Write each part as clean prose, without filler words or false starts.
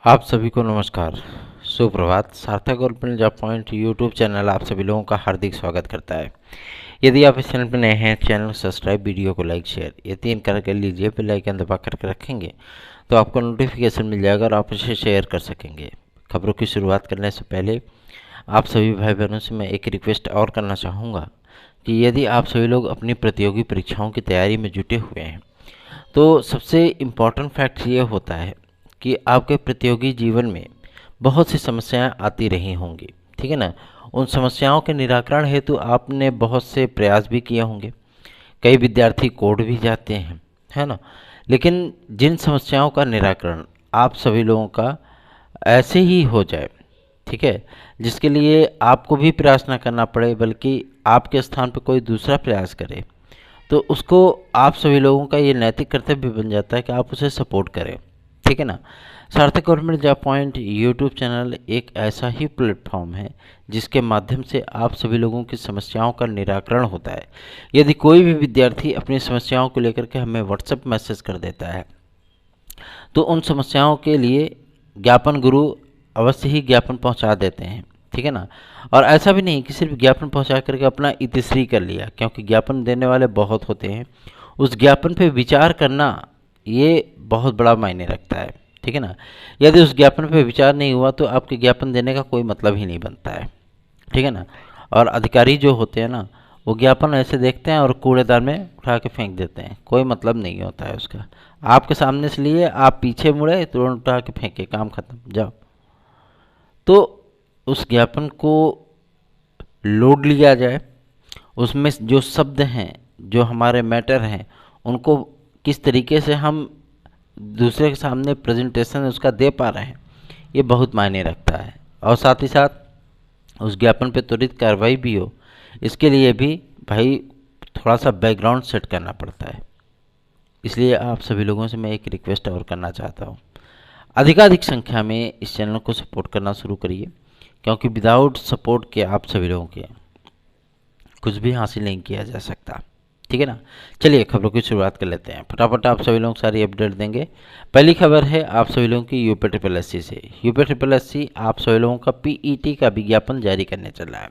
आप सभी को नमस्कार, सुप्रभात। सार्थक government job point YouTube channel आप सभी लोगों का हार्दिक स्वागत करता है। यदि आप इस चैनल पर नए हैं, चैनल को सब्सक्राइब, वीडियो को लाइक, शेयर ये 3 कर लीजिए। बेल आइकन दबा करके रखेंगे तो आपको नोटिफिकेशन मिल जाएगा और आप इसे शेयर कर सकेंगे। खबरों की शुरुआत करने से पहले आप सभी भाई बहनों से मैं एक रिक्वेस्ट और करना चाहूँगा कि यदि आप सभी लोग अपनी प्रतियोगी परीक्षाओं की तैयारी में जुटे हुए हैं तो सबसे इम्पॉर्टेंट फैक्ट ये होता है कि आपके प्रतियोगी जीवन में बहुत सी समस्याएं आती रही होंगी, ठीक है ना। उन समस्याओं के निराकरण हेतु आपने बहुत से प्रयास भी किए होंगे। कई विद्यार्थी कोर्ट भी जाते हैं, है ना। लेकिन जिन समस्याओं का निराकरण आप सभी लोगों का ऐसे ही हो जाए, ठीक है, जिसके लिए आपको भी प्रयास ना करना पड़े बल्कि आपके स्थान पर कोई दूसरा प्रयास करे, तो उसको आप सभी लोगों का ये नैतिक कर्तव्य बन जाता है कि आप उसे सपोर्ट करें, ठीक है ना। सार्थक government job point YouTube channel एक ऐसा ही प्लेटफॉर्म है जिसके माध्यम से आप सभी लोगों की समस्याओं का निराकरण होता है। यदि कोई भी विद्यार्थी अपनी समस्याओं को लेकर के हमें व्हाट्सएप मैसेज कर देता है तो उन समस्याओं के लिए ज्ञापन गुरु अवश्य ही ज्ञापन पहुंचा देते हैं, ठीक है ना। और ऐसा भी नहीं कि सिर्फ ज्ञापन पहुंचा करके अपना इतिश्री कर लिया, क्योंकि ज्ञापन देने वाले बहुत होते हैं। उस ज्ञापन पे विचार करना ये बहुत बड़ा मायने रखता है, ठीक है ना। यदि उस ज्ञापन पे विचार नहीं हुआ तो आपके ज्ञापन देने का कोई मतलब ही नहीं बनता है, ठीक है ना। और अधिकारी जो होते हैं ना, वो ज्ञापन ऐसे देखते हैं और कूड़ेदान में उठा के फेंक देते हैं, कोई मतलब नहीं होता है उसका। आपके सामने से लिए, आप पीछे मुड़े, तुरंत उठा के फेंके, काम खत्म, जाओ। तो उस ज्ञापन को लोड लिया जाए, उसमें जो शब्द हैं, जो हमारे मैटर हैं, उनको किस तरीके से हम दूसरे के सामने प्रेजेंटेशन उसका दे पा रहे हैं, ये बहुत मायने रखता है। और साथ ही साथ उस ज्ञापन पे त्वरित कार्रवाई भी हो, इसके लिए भी भाई थोड़ा सा बैकग्राउंड सेट करना पड़ता है। इसलिए आप सभी लोगों से मैं एक रिक्वेस्ट और करना चाहता हूँ, अधिकाधिक संख्या में इस चैनल को सपोर्ट करना शुरू करिए, क्योंकि विदाउट सपोर्ट के आप सभी लोगों के कुछ भी हासिल नहीं किया जा सकता, ठीक है ना। चलिए खबरों की शुरुआत कर लेते हैं। फटाफट आप सभी लोग सारी अपडेट देंगे। पहली खबर है आप सभी लोगों की यूपी ट्रिपल एस सी से। यूपी ट्रिपल एस सी आप सभी लोगों का पीईटी का विज्ञापन जारी करने चल रहा है,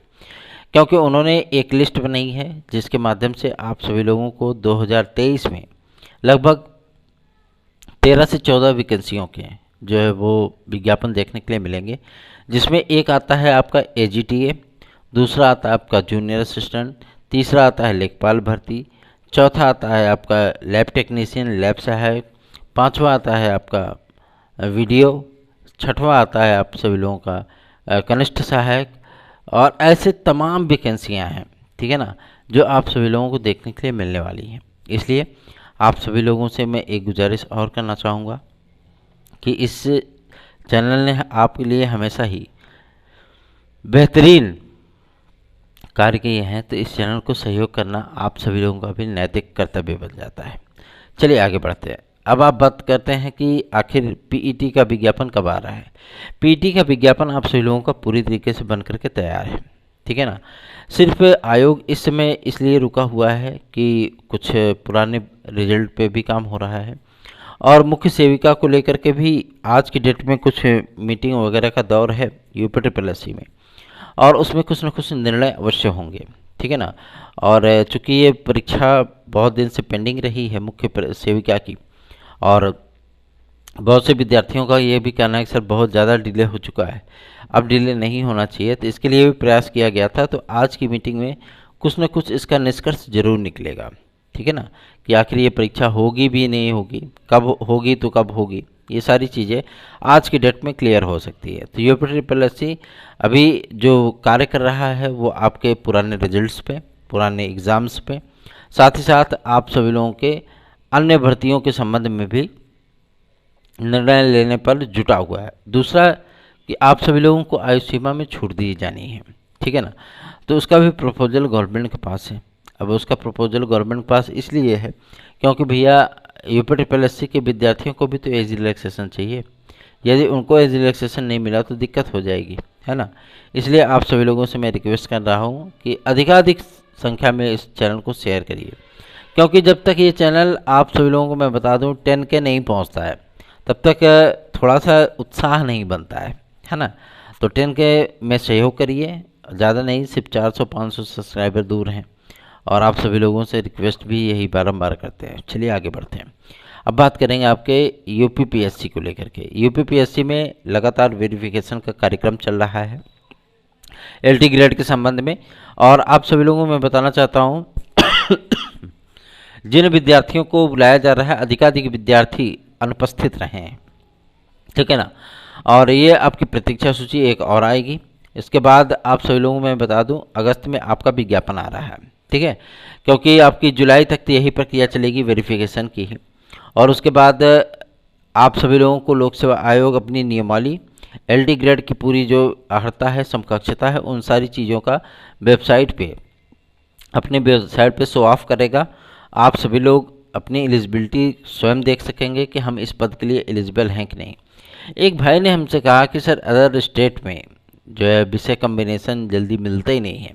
क्योंकि उन्होंने एक लिस्ट बनाई है जिसके माध्यम से आप सभी लोगों को 2023 में लगभग 13 से 14 वैकेंसियों के जो है वो विज्ञापन देखने के लिए मिलेंगे, जिसमें एक आता है आपका एजीटीए, दूसरा आता है आपका जूनियर असिस्टेंट, तीसरा आता है लेखपाल भर्ती, चौथा आता है आपका लैब टेक्नीशियन, लैब सहायक, पांचवा आता है आपका वीडियो, छठवां आता है आप सभी लोगों का कनिष्ठ सहायक। और ऐसे तमाम वैकेंसियां हैं, ठीक है ना, जो आप सभी लोगों को देखने के लिए मिलने वाली हैं। इसलिए आप सभी लोगों से मैं एक गुजारिश और करना चाहूँगा कि इस चैनल ने आपके लिए हमेशा ही बेहतरीन कार्य किए हैं, तो इस चैनल को सहयोग करना आप सभी लोगों का भी नैतिक कर्तव्य बन जाता है। चलिए आगे बढ़ते हैं। अब आप बात करते हैं कि आखिर पीईटी का विज्ञापन कब आ रहा है। पीईटी का विज्ञापन आप सभी लोगों का पूरी तरीके से बन करके तैयार है, ठीक है ना। सिर्फ आयोग इस समय इसलिए रुका हुआ है कि कुछ पुराने रिजल्ट पे भी काम हो रहा है, और मुख्य सेविका को लेकर के भी आज की डेट में कुछ मीटिंग वगैरह का दौर है यूपी ट्रिपल एस सी में, और उसमें कुछ न कुछ निर्णय अवश्य होंगे, ठीक है ना। और चूंकि ये परीक्षा बहुत दिन से पेंडिंग रही है मुख्य सेविका की, और बहुत से विद्यार्थियों का ये भी कहना है कि सर बहुत ज़्यादा डिले हो चुका है, अब डिले नहीं होना चाहिए, तो इसके लिए भी प्रयास किया गया था। तो आज की मीटिंग में कुछ न कुछ इसका निष्कर्ष जरूर निकलेगा, ठीक है ना, कि आखिर ये परीक्षा होगी भी नहीं होगी, कब होगी तो कब होगी, ये सारी चीज़ें आज की डेट में क्लियर हो सकती है। तो यूपी ट्रिपल एस सी अभी जो कार्य कर रहा है वो आपके पुराने रिजल्ट्स पे, पुराने एग्ज़ाम्स पे, साथ ही साथ आप सभी लोगों के अन्य भर्तियों के संबंध में भी निर्णय लेने पर जुटा हुआ है। दूसरा कि आप सभी लोगों को आयु सीमा में छूट दी जानी है, ठीक है ना। तो उसका भी प्रपोजल गवर्नमेंट के पास है। अब उसका प्रपोजल गवर्नमेंट के पास इसलिए है क्योंकि भैया यूपी ट्रिपल एस सी के विद्यार्थियों को भी तो एज रिलैक्सेशन चाहिए। यदि उनको एज रिलैक्सेशन नहीं मिला तो दिक्कत हो जाएगी, है ना। इसलिए आप सभी लोगों से मैं रिक्वेस्ट कर रहा हूँ कि अधिकाधिक संख्या में इस चैनल को शेयर करिए, क्योंकि जब तक ये चैनल आप सभी लोगों को मैं बता दूं 10K नहीं पहुंचता है, तब तक थोड़ा सा उत्साह नहीं बनता है ना। तो 10K में सहयोग करिए, ज़्यादा नहीं, सिर्फ 400-500 सब्सक्राइबर दूर हैं और आप सभी लोगों से रिक्वेस्ट भी यही बारंबार करते हैं। चलिए आगे बढ़ते हैं। अब बात करेंगे आपके यूपीपीएससी को लेकर के। यूपीपीएससी में लगातार वेरिफिकेशन का कार्यक्रम चल रहा है एलटी ग्रेड के संबंध में, और आप सभी लोगों को मैं बताना चाहता हूं जिन विद्यार्थियों को बुलाया जा रहा है अधिकाधिक विद्यार्थी अनुपस्थित रहे हैं, ठीक है ना। और ये आपकी प्रतीक्षा सूची एक और आएगी। इसके बाद आप सभी लोगों को मैं बता दूं अगस्त में आपका विज्ञापन आ रहा है, ठीक है, क्योंकि आपकी जुलाई तक तो यही प्रक्रिया चलेगी वेरिफिकेशन की ही। और उसके बाद आप सभी लोगों को लोक सेवा आयोग अपनी नियमावली, एलटी ग्रेड की पूरी जो अर्हता है, समकक्षता है, उन सारी चीज़ों का वेबसाइट पे, अपने वेबसाइट पे शो ऑफ करेगा। आप सभी लोग अपनी एलिजिबिलिटी स्वयं देख सकेंगे कि हम इस पद के लिए एलिजिबल हैं कि नहीं। एक भाई ने हमसे कहा कि सर अदर स्टेट में जो है विषय कम्बिनेशन जल्दी मिलता ही नहीं है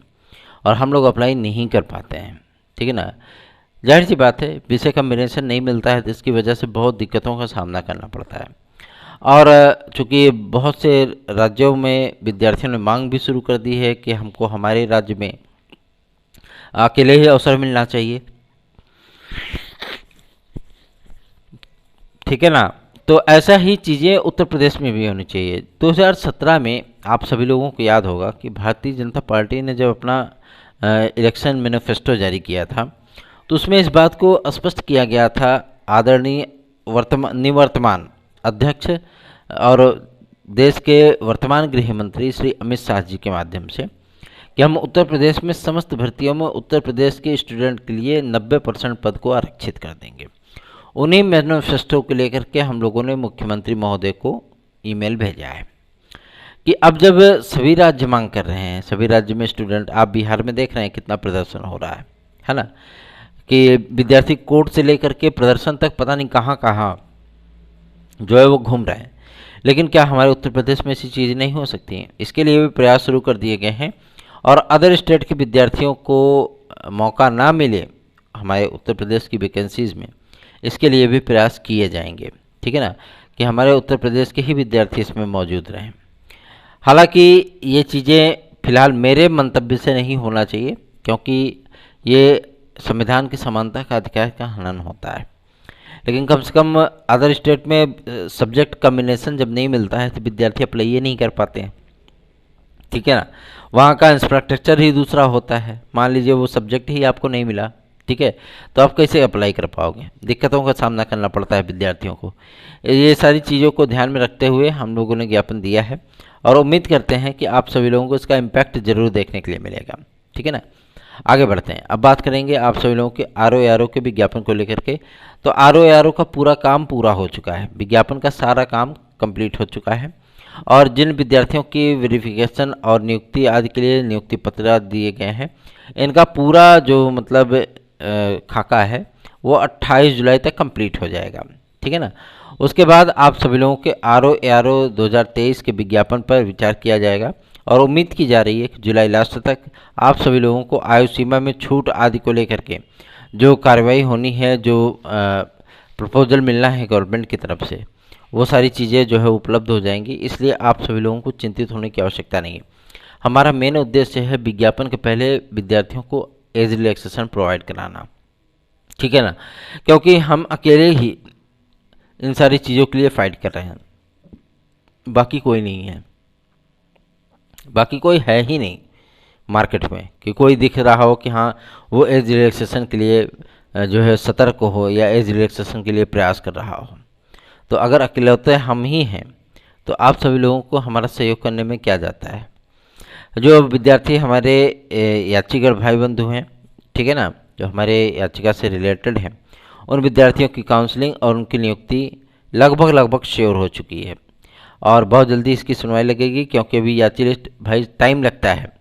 और हम लोग अप्लाई नहीं कर पाते हैं, ठीक है ना। जाहिर सी बात है, विषय कम्बिनेशन नहीं मिलता है तो इसकी वजह से बहुत दिक्कतों का सामना करना पड़ता है। और चूँकि बहुत से राज्यों में विद्यार्थियों ने मांग भी शुरू कर दी है कि हमको हमारे राज्य में अकेले ही अवसर मिलना चाहिए, ठीक है ना। तो ऐसा ही चीज़ें उत्तर प्रदेश में भी होनी चाहिए। 2017 में आप सभी लोगों को याद होगा कि भारतीय जनता पार्टी ने जब अपना इलेक्शन मैनिफेस्टो जारी किया था तो उसमें इस बात को स्पष्ट किया गया था आदरणीय निवर्तमान अध्यक्ष और देश के वर्तमान गृह मंत्री श्री अमित शाह जी के माध्यम से कि हम उत्तर प्रदेश में समस्त भर्तियों में उत्तर प्रदेश के स्टूडेंट के लिए 90% पद को आरक्षित कर देंगे। उन्हीं मैनिफेस्टो को लेकर के हम लोगों ने मुख्यमंत्री महोदय को ईमेल भेजा है कि अब जब सभी राज्य मांग कर रहे हैं, सभी राज्य में स्टूडेंट, आप बिहार में देख रहे हैं कितना प्रदर्शन हो रहा है ना, कि विद्यार्थी कोर्ट से लेकर के प्रदर्शन तक पता नहीं कहाँ कहाँ जो है वो घूम रहे हैं। लेकिन क्या हमारे उत्तर प्रदेश में ऐसी चीज़ नहीं हो सकती हैं? इसके लिए भी प्रयास शुरू कर दिए गए हैं और अदर स्टेट के विद्यार्थियों को मौका ना मिले हमारे उत्तर प्रदेश की वैकेंसीज़ में, इसके लिए भी प्रयास किए जाएंगे, ठीक है ना, कि हमारे उत्तर प्रदेश के ही विद्यार्थी इसमें मौजूद रहें। हालांकि ये चीज़ें फिलहाल मेरे मंतव्य से नहीं होना चाहिए, क्योंकि ये संविधान की समानता का अधिकार का हनन होता है। लेकिन कम से कम अदर स्टेट में सब्जेक्ट कम्बिनेशन जब नहीं मिलता है तो विद्यार्थी अप्लाई ये नहीं कर पाते हैं, ठीक है ना। वहाँ का इंफ्रास्ट्रक्चर ही दूसरा होता है। मान लीजिए वो सब्जेक्ट ही आपको नहीं मिला, ठीक है, तो आप कैसे अप्लाई कर पाओगे? दिक्कतों का सामना करना पड़ता है विद्यार्थियों को। ये सारी चीज़ों को ध्यान में रखते हुए हम लोगों ने ज्ञापन दिया है और उम्मीद करते हैं कि आप सभी लोगों को इसका इम्पैक्ट जरूर देखने के लिए मिलेगा, ठीक है ना। आगे बढ़ते हैं। अब बात करेंगे आप सभी लोगों के आरओ के विज्ञापन को लेकर के। तो आरओ का पूरा काम पूरा हो चुका है, विज्ञापन का सारा काम कंप्लीट हो चुका है और जिन विद्यार्थियों की वेरिफिकेशन और नियुक्ति आदि के लिए नियुक्ति पत्र दिए गए हैं, इनका पूरा जो मतलब खाका है वो 28 जुलाई तक कंप्लीट हो जाएगा, ठीक है ना। उसके बाद आप सभी लोगों के आरओ 2023 के विज्ञापन पर विचार किया जाएगा और उम्मीद की जा रही है कि जुलाई लास्ट तक आप सभी लोगों को आयु सीमा में छूट आदि को लेकर के जो कार्रवाई होनी है, जो प्रपोजल मिलना है गवर्नमेंट की तरफ से, वो सारी चीज़ें जो है उपलब्ध हो जाएंगी। इसलिए आप सभी लोगों को चिंतित होने की आवश्यकता नहीं है। हमारा मेन उद्देश्य है विज्ञापन के पहले विद्यार्थियों को एज रिलैक्सेशन प्रोवाइड कराना, ठीक है ना, क्योंकि हम अकेले ही इन सारी चीज़ों के लिए फाइट कर रहे हैं, बाकी कोई नहीं है, बाकी कोई है ही नहीं मार्केट में कि कोई दिख रहा हो कि हाँ वो एज रिलैक्सेशन के लिए जो है सतर्क हो या एज रिलैक्सेशन के लिए प्रयास कर रहा हो। तो अगर अकेलौते हम ही हैं तो आप सभी लोगों को हमारा सहयोग करने में क्या जाता है। जो विद्यार्थी हमारे याचिका भाई बंधु हैं, ठीक है ना, जो हमारे याचिका से रिलेटेड हैं, उन विद्यार्थियों की काउंसलिंग और उनकी नियुक्ति लगभग श्योर हो चुकी है और बहुत जल्दी इसकी सुनवाई लगेगी, क्योंकि अभी याची लिस्ट भाई टाइम लगता है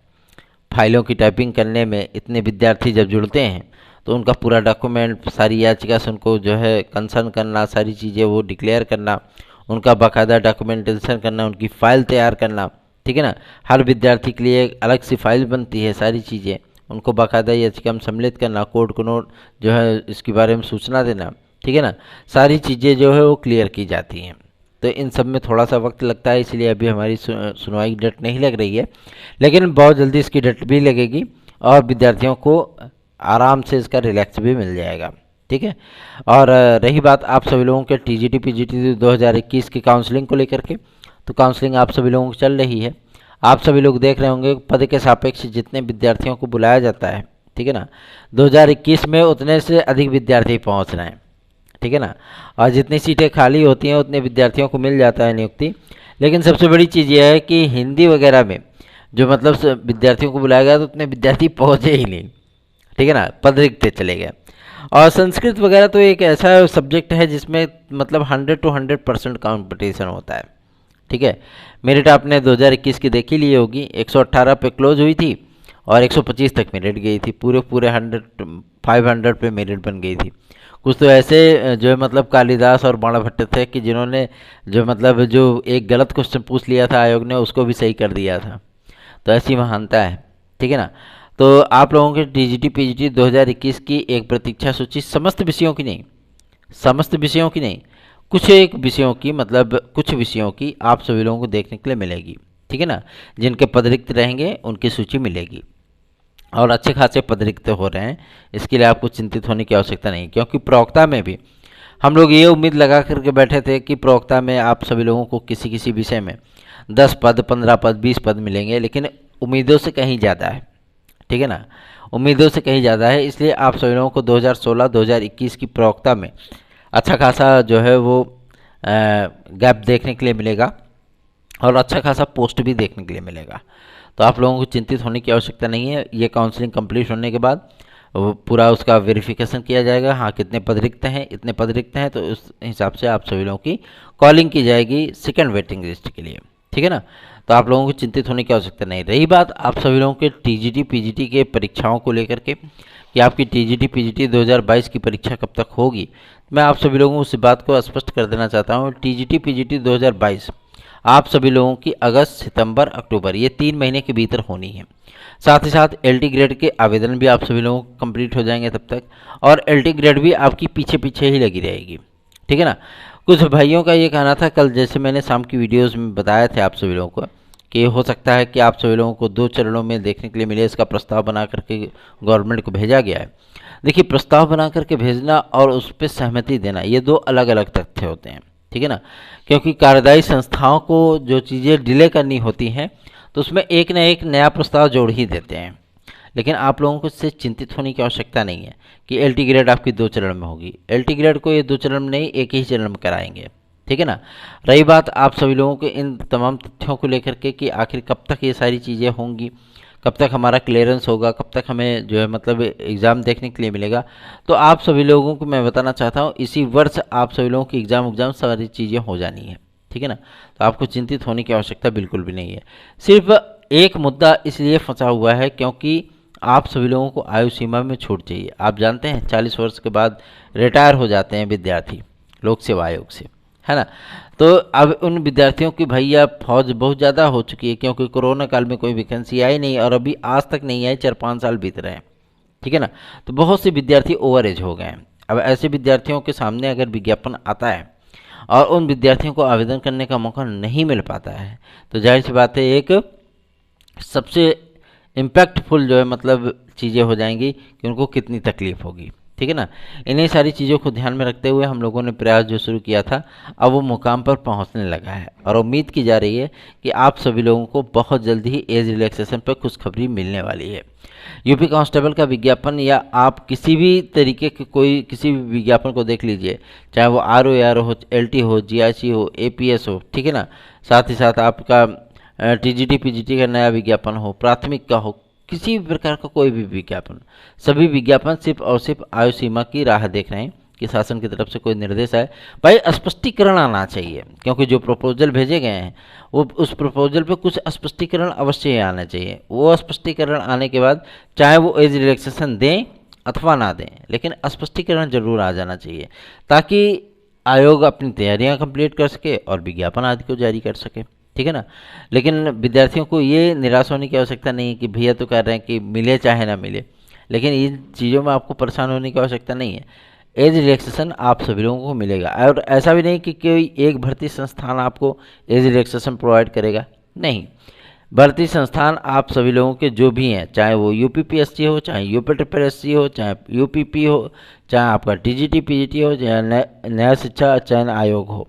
फाइलों की टाइपिंग करने में। इतने विद्यार्थी जब जुड़ते हैं तो उनका पूरा डॉक्यूमेंट, सारी याचिका से उनको जो है कंसर्न करना, सारी चीज़ें वो डिक्लेयर करना, उनका बाकायदा डॉक्यूमेंटेशन करना, उनकी फ़ाइल तैयार करना, ठीक है ना। हर विद्यार्थी के लिए एक अलग सी फाइल बनती है, सारी चीज़ें उनको बाकायदा याचिका में सम्मिलित करना, कोर्ट को नोट जो है इसके बारे में सूचना देना, ठीक है ना, सारी चीज़ें जो है वो क्लियर की जाती हैं। तो इन सब में थोड़ा सा वक्त लगता है, इसलिए अभी हमारी सुनवाई की डेट नहीं लग रही है, लेकिन बहुत जल्दी इसकी डेट भी लगेगी और विद्यार्थियों को आराम से इसका रिलैक्स भी मिल जाएगा। ठीक है। और रही बात आप सभी लोगों के टीजीटी पीजीटी 2021 की काउंसलिंग को लेकर के, तो काउंसलिंग आप सभी लोगों की चल रही है। आप सभी लोग देख रहे होंगे पद के सापेक्ष जितने विद्यार्थियों को बुलाया जाता है, ठीक है ना, 2021 में उतने से अधिक विद्यार्थी पहुंच रहे हैं। ठीक है ना, और जितनी सीटें खाली होती हैं उतने विद्यार्थियों को मिल जाता है नियुक्ति। लेकिन सबसे बड़ी चीज़ यह है कि हिंदी वगैरह में जो मतलब विद्यार्थियों को बुलाया गया तो उतने विद्यार्थी पहुँचे ही नहीं। ठीक है ना, पद रिक्त चले गए। और संस्कृत वगैरह तो एक ऐसा सब्जेक्ट है जिसमें मतलब 100 to 100% कॉम्पिटिशन होता है। ठीक है। मेरिट आपने 2021 की देखी ली होगी, 118 पे क्लोज हुई थी और 125 तक मेरिट गई थी, पूरे 500 पे मेरिट बन गई थी। कुछ तो ऐसे जो है मतलब कालिदास और बाणाभट्ट थे कि जिन्होंने जो मतलब जो एक गलत क्वेश्चन पूछ लिया था आयोग ने उसको भी सही कर दिया था। तो ऐसी महानता है। ठीक है ना। तो आप लोगों के टीजीटी पीजीटी 2021 की एक प्रतीक्षा सूची समस्त विषयों की नहीं, कुछ एक विषयों की, मतलब कुछ विषयों की आप सभी लोगों को देखने के लिए मिलेगी। ठीक है ना, जिनके पद रिक्त रहेंगे उनकी सूची मिलेगी और अच्छे खासे पद रिक्त हो रहे हैं, इसके लिए आपको चिंतित होने की आवश्यकता नहीं। क्योंकि प्रवक्ता में भी हम लोग ये उम्मीद लगा करके बैठे थे कि प्रवक्ता में आप सभी लोगों को किसी किसी विषय में 10 पद, 15 पद, 20 पद मिलेंगे, लेकिन उम्मीदों से कहीं ज़्यादा है। ठीक है ना, उम्मीदों से कहीं ज़्यादा है। इसलिए आप सभी लोगों को 2016-2021 की प्रवक्ता में अच्छा खासा जो है वो गैप देखने के लिए मिलेगा और अच्छा खासा पोस्ट भी देखने के लिए मिलेगा। तो आप लोगों को चिंतित होने की आवश्यकता नहीं है। ये काउंसलिंग कंप्लीट होने के बाद वो पूरा उसका वेरिफिकेशन किया जाएगा, हाँ कितने पद रिक्त हैं, इतने पद रिक्त हैं, तो उस हिसाब से आप सभी लोगों की कॉलिंग की जाएगी सेकंड वेटिंग लिस्ट के लिए। ठीक है ना, तो आप लोगों को चिंतित होने की आवश्यकता नहीं। रही बात आप सभी लोगों के टीजीटी पीजीटी के परीक्षाओं को लेकर के कि आपकी टीजीटी पीजीटी 2022 की परीक्षा कब तक होगी, मैं आप सभी लोगों को उस बात को स्पष्ट कर देना चाहता हूँ। टीजीटी पीजीटी 2022 आप सभी लोगों की अगस्त, सितंबर, अक्टूबर ये 3 महीने के भीतर होनी है। साथ ही साथ एलटी ग्रेड के आवेदन भी आप सभी लोगों को कंप्लीट हो जाएंगे तब तक, और एलटी ग्रेड भी आपकी पीछे पीछे ही लगी रहेगी। ठीक है ना। कुछ भाइयों का ये कहना था, कल जैसे मैंने शाम की वीडियोस में बताया था आप सभी लोगों को कि हो सकता है कि आप सभी लोगों को 2 चरणों में देखने के लिए मिले, इसका प्रस्ताव बना करके गवर्नमेंट को भेजा गया है। देखिए, प्रस्ताव बना करके भेजना और उस पर सहमति देना ये 2 अलग अलग तथ्य होते हैं। ठीक है ना, क्योंकि कार्यदायी संस्थाओं को जो चीज़ें डिले करनी होती हैं तो उसमें एक न एक नया प्रस्ताव जोड़ ही देते हैं। लेकिन आप लोगों को इससे चिंतित होने की आवश्यकता नहीं है कि एलटी ग्रेड आपकी 2 चरण में होगी। एलटी ग्रेड को ये 2 चरण में नहीं, एक ही चरण में कराएंगे। ठीक है ना। रही बात आप सभी लोगों के इन तमाम तथ्यों को लेकर के कि आखिर कब तक ये सारी चीज़ें होंगी, कब तक हमारा क्लियरेंस होगा, कब तक हमें जो है मतलब एग्ज़ाम देखने के लिए मिलेगा, तो आप सभी लोगों को मैं बताना चाहता हूँ इसी वर्ष आप सभी लोगों की एग्ज़ाम सारी चीज़ें हो जानी है। ठीक है ना, तो आपको चिंतित होने की आवश्यकता बिल्कुल भी नहीं है। सिर्फ एक मुद्दा इसलिए फंसा हुआ है क्योंकि आप सभी लोगों को आयु सीमा में छूट चाहिए। आप जानते हैं 40 वर्ष के बाद रिटायर हो जाते हैं विद्यार्थी लोक सेवा आयोग से, है ना। तो अब उन विद्यार्थियों की भैया फौज बहुत ज़्यादा हो चुकी है, क्योंकि कोरोना काल में कोई वैकेंसी आई नहीं और अभी आज तक नहीं आई, 4-5 साल बीत रहे हैं। ठीक है ना, तो बहुत से विद्यार्थी ओवर एज हो गए हैं। अब ऐसे विद्यार्थियों के सामने अगर विज्ञापन आता है और उन विद्यार्थियों को आवेदन करने का मौका नहीं मिल पाता है, तो जाहिर सी बात है एक सबसे इम्पैक्टफुल जो है मतलब चीज़ें हो जाएंगी कि उनको कितनी तकलीफ होगी। ठीक है ना, इन्हीं सारी चीज़ों को ध्यान में रखते हुए हम लोगों ने प्रयास जो शुरू किया था अब वो मुकाम पर पहुंचने लगा है और उम्मीद की जा रही है कि आप सभी लोगों को बहुत जल्दी ही एज रिलैक्सेशन पर खुशखबरी मिलने वाली है। यूपी कांस्टेबल का विज्ञापन या आप किसी भी तरीके के कोई किसी भी विज्ञापन को देख लीजिए, चाहे वो आर हो, एलटी हो, जीआईसी हो, एपीएस हो, ठीक है ना, साथ ही साथ आपका टीजीटी पीजीटी का नया विज्ञापन हो, प्राथमिक का हो, किसी भी प्रकार का कोई भी विज्ञापन, सभी विज्ञापन सिर्फ और सिर्फ आयु सीमा की राह देख रहे हैं कि शासन की तरफ से कोई निर्देश आए। भाई स्पष्टीकरण आना चाहिए, क्योंकि जो प्रपोजल भेजे गए हैं वो उस प्रपोजल पे कुछ स्पष्टीकरण अवश्य ही आना चाहिए। वो स्पष्टीकरण आने के बाद चाहे वो एज रिलैक्सेशन दें अथवा ना दें, लेकिन स्पष्टीकरण जरूर आ जाना चाहिए ताकि आयोग अपनी तैयारियां कंप्लीट कर सके और विज्ञापन आदि को जारी कर सके। ठीक है ना, लेकिन विद्यार्थियों को ये निराश होने की आवश्यकता नहीं है कि भैया तो कह रहे हैं कि मिले चाहे ना मिले, लेकिन इन चीज़ों में आपको परेशान होने की आवश्यकता नहीं है। एज रिलैक्सेशन आप सभी लोगों को मिलेगा। और ऐसा भी नहीं कि कोई एक भर्ती संस्थान आपको एज रिलैक्सेशन प्रोवाइड करेगा, नहीं, भर्ती संस्थान आप सभी लोगों के जो भी हैं, चाहे वो यूपीपीएससी हो, चाहे यूपीट्रिपलएससी हो, चाहे यूपीपी हो, चाहे आपका टीजीटी पीजीटी हो, चाहे नया शिक्षा चयन आयोग हो,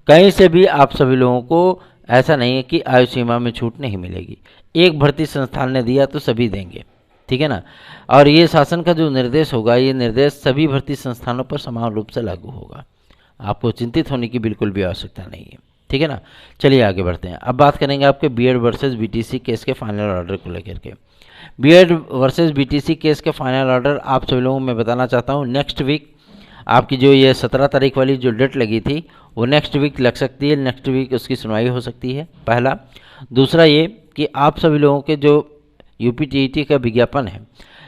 कहीं से भी आप सभी लोगों को ऐसा नहीं है कि आयु सीमा में छूट नहीं मिलेगी। एक भर्ती संस्थान ने दिया तो सभी देंगे, ठीक है ना। और ये शासन का जो निर्देश होगा, ये निर्देश सभी भर्ती संस्थानों पर समान रूप से लागू होगा। आपको चिंतित होने की बिल्कुल भी आवश्यकता नहीं है, ठीक है ना। चलिए आगे बढ़ते हैं। अब बात करेंगे आपके बीएड वर्सेस बीटीसी केस के फाइनल ऑर्डर को लेकर के। बीएड वर्सेस बीटीसी केस के फाइनल ऑर्डर आप सभी लोगों को मैं बताना चाहता हूँ, नेक्स्ट वीक आपकी जो ये 17 तारीख वाली जो डेट लगी थी वो नेक्स्ट वीक लग सकती है, नेक्स्ट वीक उसकी सुनवाई हो सकती है, पहला। दूसरा ये कि आप सभी लोगों के जो यूपीटीईटी का विज्ञापन है,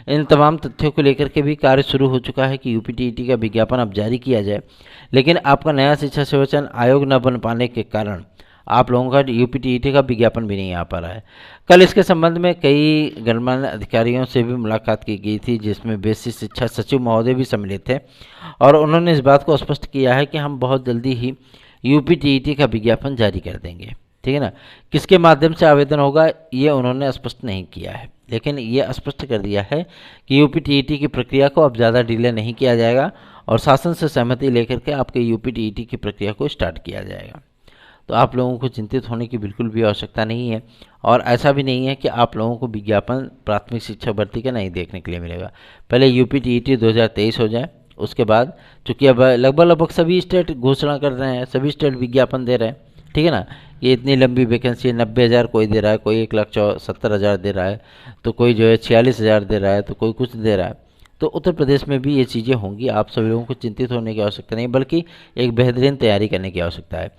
इन तमाम तथ्यों को लेकर के भी कार्य शुरू हो चुका है कि यूपीटीईटी का विज्ञापन अब जारी किया जाए, लेकिन आपका नया शिक्षा सेवा चयन आयोग न बन पाने के कारण आप लोगों का यूपीटीईटी का विज्ञापन भी नहीं आ पा रहा है। कल इसके संबंध में कई गणमान्य अधिकारियों से भी मुलाकात की गई थी, जिसमें बेसिक शिक्षा सचिव महोदय भी सम्मिलित थे, और उन्होंने इस बात को स्पष्ट किया है कि हम बहुत जल्दी ही यूपीटीईटी का विज्ञापन जारी कर देंगे, ठीक है ना। किसके माध्यम से आवेदन होगा ये उन्होंने स्पष्ट नहीं किया है, लेकिन ये स्पष्ट कर दिया है कि यूपीटीईटी की प्रक्रिया को अब ज़्यादा डिले नहीं किया जाएगा और शासन से सहमति लेकर के आपके यूपीटीईटी की प्रक्रिया को स्टार्ट किया जाएगा। तो आप लोगों को चिंतित होने की बिल्कुल भी आवश्यकता नहीं है, और ऐसा भी नहीं है कि आप लोगों को विज्ञापन प्राथमिक शिक्षा भर्ती का नहीं देखने के लिए मिलेगा। पहले यूपीटीईटी 2023 हो जाए, उसके बाद चूँकि अब लगभग सभी स्टेट घोषणा कर रहे हैं, सभी स्टेट विज्ञापन दे रहे हैं, ठीक है ना। ये इतनी लंबी वैकेंसी है, 90,000 कोई दे रहा है, कोई 1,70,000 दे रहा है, तो कोई जो है 46,000 दे रहा है, तो कोई कुछ दे रहा है। तो उत्तर प्रदेश में भी ये चीज़ें होंगी, आप सभी लोगों को चिंतित होने की आवश्यकता नहीं, बल्कि एक बेहतरीन तैयारी करने की आवश्यकता है।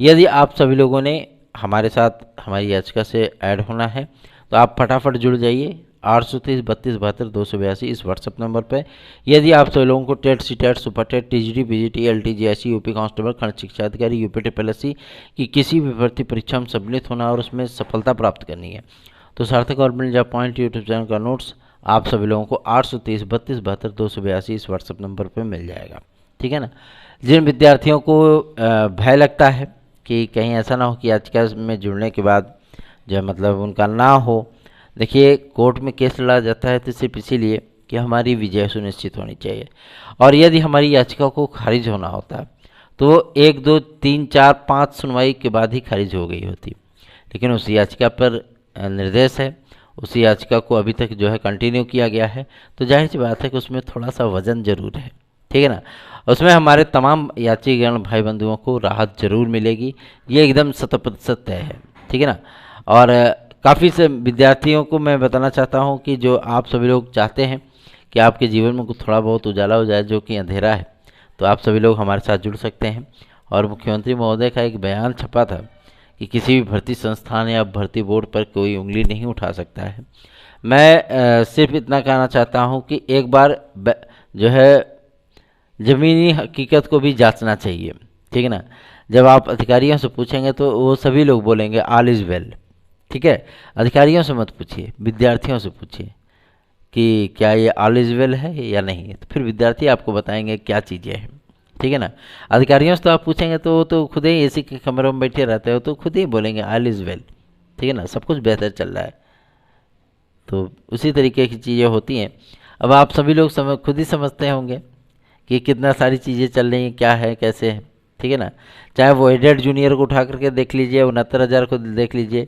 यदि आप सभी लोगों ने हमारे साथ हमारी याचिका से ऐड होना है तो आप फटाफट जुड़ जाइए 830 32 72 282 इस व्हाट्सएप नंबर पर। यदि आप सभी लोगों को TET CTET super TET TGT PGT एलटीजीएससी यूपी कांस्टेबल खंड शिक्षा अधिकारी यूपीट्रिपलएससी की किसी भी भर्ती परीक्षा में सम्मिलित होना और उसमें सफलता प्राप्त करनी है, तो सार्थक government job point YouTube channel का नोट्स आप सभी लोगों को 830 32 72 282 इस व्हाट्सएप नंबर पर मिल जाएगा, ठीक है ना। जिन विद्यार्थियों को भय लगता है कि कहीं ऐसा ना हो कि याचिका में जुड़ने के बाद जो मतलब उनका ना हो, देखिए कोर्ट में केस लड़ा जाता है तो सिर्फ इसीलिए कि हमारी विजय सुनिश्चित होनी चाहिए, और यदि हमारी याचिका को खारिज होना होता है तो 1 2 3 4 5 सुनवाई के बाद ही खारिज हो गई होती, लेकिन उस याचिका पर निर्देश है, उस याचिका को अभी तक जो है कंटिन्यू किया गया है, तो जाहिर सी बात है कि उसमें थोड़ा सा वजन जरूर है, ठीक है ना। उसमें हमारे तमाम यात्रीगण भाई बंधुओं को राहत जरूर मिलेगी, ये एकदम 100% तय है, ठीक है ना। और काफ़ी से विद्यार्थियों को मैं बताना चाहता हूँ कि जो आप सभी लोग चाहते हैं कि आपके जीवन में कुछ थोड़ा बहुत उजाला हो जाए जो कि अंधेरा है, तो आप सभी लोग हमारे साथ जुड़ सकते हैं। और मुख्यमंत्री महोदय का एक बयान छपा था कि किसी भी भर्ती संस्थान या भर्ती बोर्ड पर कोई उंगली नहीं उठा सकता है। मैं सिर्फ इतना कहना चाहता हूं कि एक बार जो है ज़मीनी हकीकत को भी जांचना चाहिए, ठीक है ना। जब आप अधिकारियों से पूछेंगे तो वो सभी लोग बोलेंगे ऑल इज़ वेल, ठीक है। अधिकारियों से मत पूछिए, विद्यार्थियों से पूछिए कि क्या ये ऑल इज़ वेल है या नहीं, तो फिर विद्यार्थी आपको बताएंगे क्या चीज़ें हैं, ठीक है ना। अधिकारियों से तो आप पूछेंगे तो वो तो खुद ही एसी के कमरे में बैठे रहते हो, तो खुद ही बोलेंगे ऑल इज़ वेल, ठीक है ना, सब कुछ बेहतर चल रहा है। तो उसी तरीके की चीज़ें होती हैं। अब आप सभी लोग खुद ही समझते होंगे कि कितना सारी चीज़ें चल रही हैं, क्या है कैसे है, ठीक है ना। चाहे वो एडेड जूनियर को उठा करके देख लीजिए, 69,000 को देख लीजिए,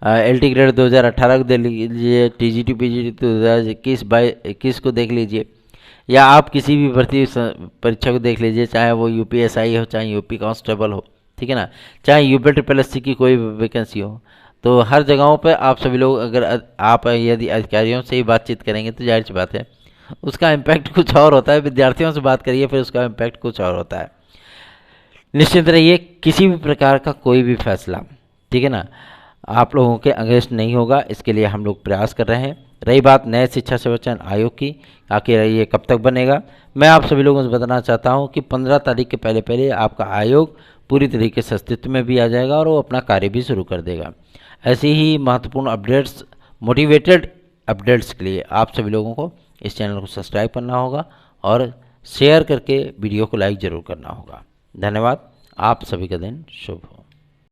LT ग्रेड 2018 को देख लीजिए, TGT PGT 2021 को देख लीजिए, या आप किसी भी भर्ती परीक्षा को देख लीजिए, चाहे वो UPSI हो, चाहे यूपी कांस्टेबल हो, ठीक है ना, चाहे यूपीट्रिपलएससी की कोई वैकेंसी हो, तो हर जगहों पर आप सभी लोग अगर आप यदि अधिकारियों से ही बातचीत करेंगे तो जाहिर सी बात है उसका इम्पैक्ट कुछ और होता है। विद्यार्थियों से बात करिए फिर उसका इम्पैक्ट कुछ और होता है। निश्चित रहिए किसी भी प्रकार का कोई भी फैसला, ठीक है ना, आप लोगों के अगेंस्ट नहीं होगा, इसके लिए हम लोग प्रयास कर रहे हैं। रही बात नए शिक्षा सेवा चयन आयोग की, आखिर ये कब तक बनेगा, मैं आप सभी लोगों से बताना चाहता हूं कि 15 तारीख के पहले पहले आपका आयोग पूरी तरीके से अस्तित्व में भी आ जाएगा और वो अपना कार्य भी शुरू कर देगा। ऐसी ही महत्वपूर्ण अपडेट्स, मोटिवेटेड अपडेट्स के लिए आप सभी लोगों को इस चैनल को सब्सक्राइब करना होगा और शेयर करके वीडियो को लाइक ज़रूर करना होगा। धन्यवाद। आप सभी का दिन शुभ हो।